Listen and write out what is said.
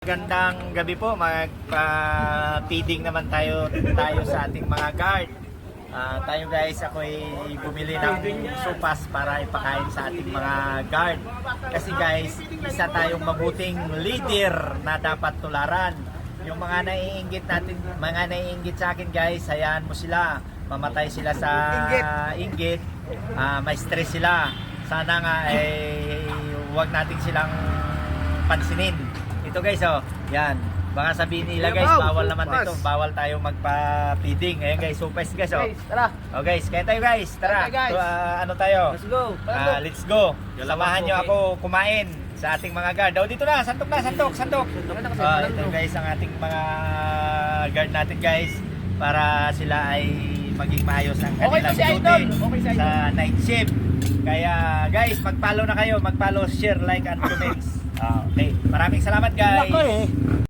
Magandang gabi po, mag-feeding naman tayo sa ating mga guard. Tayo guys, ako ay bumili ng sopas para ipakain sa ating mga guard. Kasi guys, isa tayong mabuting leader na dapat tularan. Yung mga naiinggit natin, mga naiinggit sa akin guys, hayaan mo sila. Mamatay sila sa inggit, may stress sila. Sana nga ay huwag natin silang pansinin. Ito guys, oh, yan. Baka sabihin nila guys, bawal naman dito. Bawal tayo magpa-feeding. Ayan guys, supes guys, oh. Tara. Oh guys, kaya tayo guys. Tara. Guys. So, ano tayo? Let's go. Let's go. Samahan nyo ako kumain sa ating mga guard. Oh, dito na, santok na, santok. Ito guys ang ating mga guard natin guys. Para sila ay maging maayos ang kanilang duty sa night shift. Kaya guys, mag-follow na kayo. Mag-follow, share, like, and comments. Okay. Maraming salamat guys.